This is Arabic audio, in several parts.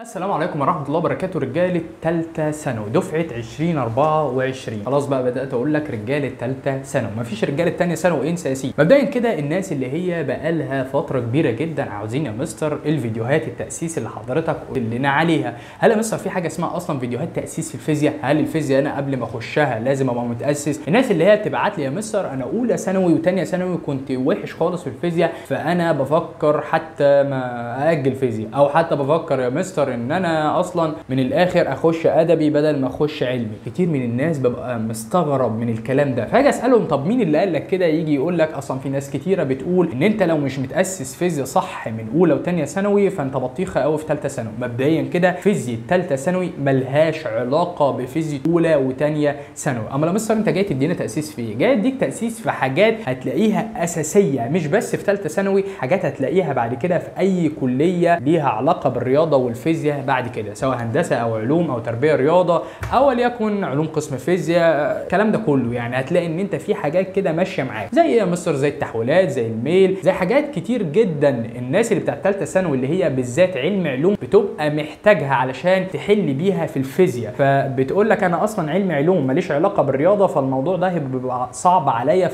السلام عليكم ورحمة الله وبركاته. رجالة تالتة ثانوي دفعة 2024. خلاص بقى بدأت أقول لك رجالة تالتة ثانوي، مفيش رجالة تانية ثانوي انسى يا سيدي. مبدئيا كده الناس اللي هي بقالها فترة كبيرة جدا عاوزين يا مستر الفيديوهات التأسيس اللي حضرتك قلت لنا عليها. هل يا مستر في حاجة اسمها أصلا فيديوهات تأسيس في الفيزياء؟ هل الفيزياء أنا قبل ما أخشها لازم أبقى متأسس؟ الناس اللي هي بتبعت لي يا مستر أنا أولى ثانوي وتانية ثانوي كنت وحش خالص في الفيزياء، فأنا بفكر حتى ما أجل فيزياء، أو حتى بفكر يا مستر إن أنا اصلا من الاخر اخش ادبي بدل ما اخش علمي. كتير من الناس ببقى مستغرب من الكلام ده، فاجي اسالهم طب مين اللي قال لك كده؟ يجي يقول لك اصلا في ناس كتيره بتقول ان انت لو مش متاسس فيزياء صح من اولى وثانيه ثانوي فانت بطيخه قوي في ثالثه ثانوي. مبدئيا كده فيزياء ثالثه ثانوي ملهاش علاقه بفيزياء اولى وثانيه ثانوي. اما لو مستر انت جاي تدينا تاسيس في ايه؟ جاي اديك تاسيس في حاجات هتلاقيها اساسيه مش بس في ثالثه ثانوي، حاجات هتلاقيها بعد كده في اي كليه ليها علاقه بالرياضه والفيزياء بعد كده، سواء هندسه او علوم او تربيه رياضه او وليكن علوم قسم فيزياء، الكلام ده كله يعني هتلاقي ان انت في حاجات كده ماشيه معاك زي ايه يا مستر؟ زي التحويلات، زي الميل، زي حاجات كتير جدا الناس اللي بتاعت ثالثه ثانوي اللي هي بالذات علم علوم بتبقى محتاجها علشان تحل بيها في الفيزياء، فبتقول لك انا اصلا علم علوم ماليش علاقه بالرياضه، فالموضوع ده بيبقى صعب عليا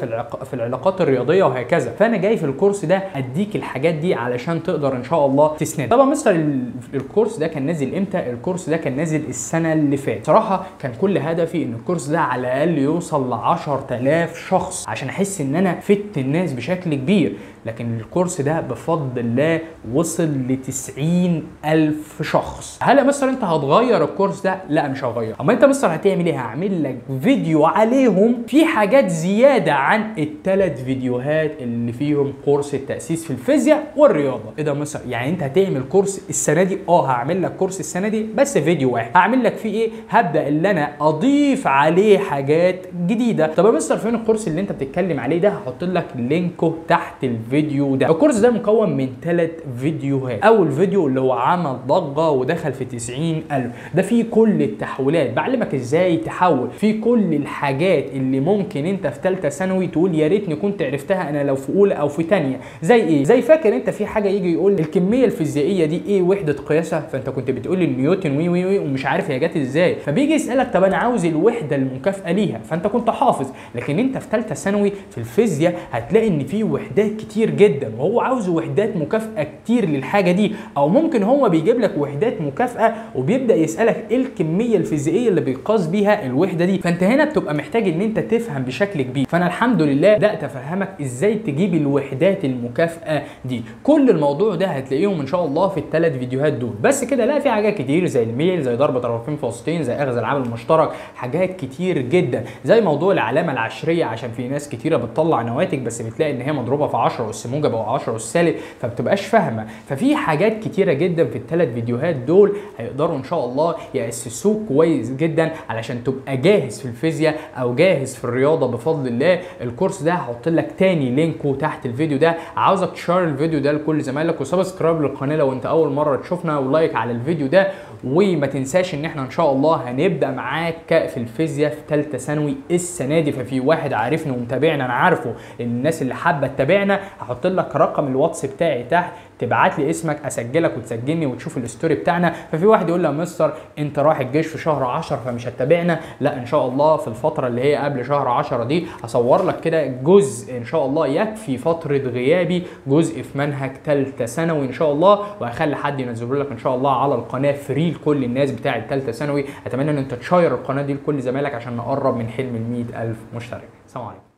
في العلاقات الرياضيه وهكذا. فانا جاي في الكورس ده اديك الحاجات دي علشان تقدر ان شاء الله تسند. طبعا مستر الكورس ده كان نازل امتى؟ الكورس ده كان نازل السنه اللي فاتت. صراحه كان كل هدفي ان الكورس ده على الاقل يوصل ل 10000 شخص عشان احس ان انا فدت الناس بشكل كبير، لكن الكورس ده بفضل الله وصل ل 90000 شخص. هل يا مستر انت هتغير الكورس ده؟ لا مش هغير. اما انت يا مستر هتعمل ايه؟ هعمل لك فيديو عليهم في حاجات زياده عن الثلاث فيديوهات اللي فيهم كورس التاسيس في الفيزياء والرياضه. ايه ده يا مستر؟ يعني انت هتعمل كورس السنه دي؟ هعمل لك كورس السنه دي بس فيديو واحد. هعمل لك فيه ايه؟ هبدا اللي انا اضيف عليه حاجات جديده. طب يا مستر فين الكورس اللي انت بتتكلم عليه ده؟ هحط لك لينكه تحت الفيديو ده. الكورس ده مكون من 3 فيديوهات. اول فيديو اللي هو عمل ضجه ودخل في 90000، ده فيه كل التحويلات، بعلمك ازاي تحول، فيه كل الحاجات اللي ممكن انت في ثالثه ثانوي تقول يا ريتني كنت عرفتها انا لو في اولى او في ثانيه. زي ايه؟ زي فاكر انت في حاجه يجي يقول الكميه الفيزيائيه دي ايه وحده قياسها، فانت كنت بتقول نيوتن وي ومش عارف هي جت ازاي، فبيجي يسالك طب انا عاوز الوحده المكافئه ليها، فانت كنت حافظ. لكن انت في ثالثه ثانوي في الفيزياء هتلاقي ان في وحدات كتير جدا وهو عاوز وحدات مكافئه كتير للحاجه دي، او ممكن هو بيجيب لك وحدات مكافئه وبيبدا يسالك ايه الكميه الفيزيائيه اللي بيقاس بيها الوحده دي، فانت هنا بتبقى محتاج ان انت تفهم بشكل كبير. فانا الحمد لله بدات افهمك ازاي تجيب الوحدات المكافئه دي. كل الموضوع ده هتلاقيهم ان شاء الله في الثلاث فيديوهات دول. بس كده؟ لا، في حاجات كتير زي الميل، زي ضرب طرفين في وسطين، زي اخذ العامل المشترك، حاجات كتير جدا زي موضوع العلامه العشريه، عشان في ناس كتيره بتطلع نواتج بس بتلاقي ان هي مضروبه في 10 اس موجب او 10 اس سالب فبتبقاش فاهمه. ففي حاجات كتيره جدا في الثلاث فيديوهات دول هيقدروا ان شاء الله ياسسوك كويس جدا علشان تبقى جاهز في الفيزياء او جاهز في الرياضه بفضل الله. الكورس ده هحط لك تاني لينكه تحت الفيديو ده. عاوزك تشير الفيديو ده لكل زمايلك وسبسكرايب للقناه لو انت اول مره تشوفنا، ولايك على الفيديو ده، وما تنساش ان احنا ان شاء الله هنبدا معاك في الفيزياء في ثالثه ثانوي السنه دي. ففي واحد عارفني ومتابعنا، انا عارفه الناس اللي حابه تتابعنا، هحط لك رقم الواتس بتاعي تحت، تبعت لي اسمك اسجلك وتسجلني وتشوف الستوري بتاعنا. ففي واحد يقول لي يا مستر انت رايح الجيش في شهر 10 فمش هتتابعنا. لا ان شاء الله في الفتره اللي هي قبل شهر 10 دي هصور لك كده جزء ان شاء الله يكفي فتره غيابي، جزء في منهج ثالثه ثانوي ان شاء الله، وهخلي حد ينزله لك ان شاء الله على القناه فري لكل الناس بتاعه ثالثه ثانوي. اتمنى ان انت تشير القناه دي لكل زمايلك عشان نقرب من حلم ال 100000 مشترك. سلام عليكم.